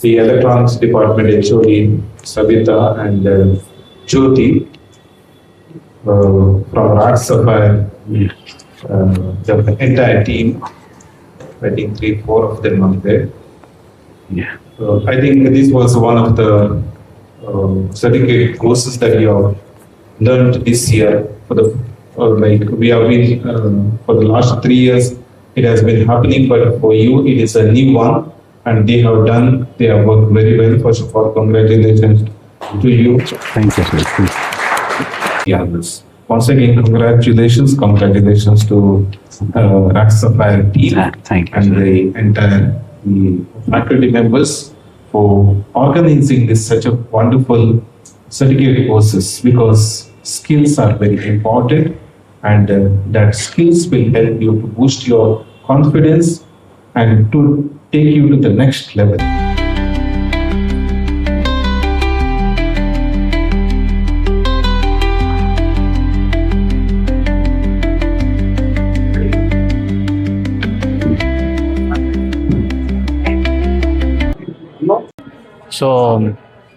the electronics department HOD, Savita and Jyoti from Raak Sapphire, the entire team. I think 3-4 of them are there. Yeah. I think this was one of the certificate courses that you have learned this year. For the like we have been for the last 3 years, it has been happening, but for you, it is a new one, and they have worked very well. First of all, congratulations to you. Thank you, sir. Yeah, once again, congratulations to Raak Sapphire team Thank you, and sir. the entire faculty members for organizing this such a wonderful certificate courses, because skills are very important, and that skills will help you to boost your confidence and to take you to the next level. So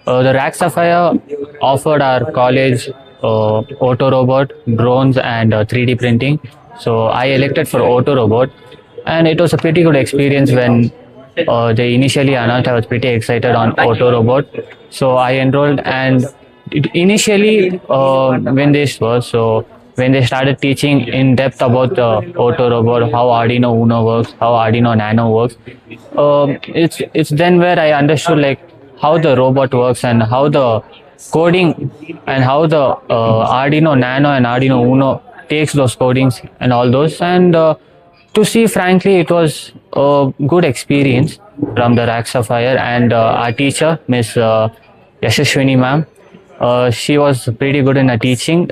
the Raak Sapphire offered our college auto robot, drones and 3D printing. So I elected for auto robot, and it was a pretty good experience. When they initially announced, I was pretty excited on auto robot. So I enrolled, and initially when they started teaching in depth about the auto robot, how Arduino Uno works, how Arduino Nano works, it's then where I understood like how the robot works and how the coding and how the Arduino Nano and Arduino Uno takes those codings and all those. And to see frankly, it was a good experience from the Raak Sapphire, and our teacher, Miss Yashashwini ma'am, she was pretty good in her teaching.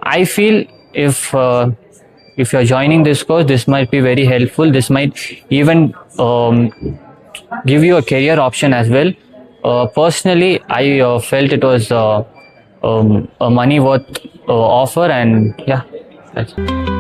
I feel if you're joining this course, this might be very helpful. This might even give you a career option as well. Personally, I felt it was a money worth offer, and yeah, that's it.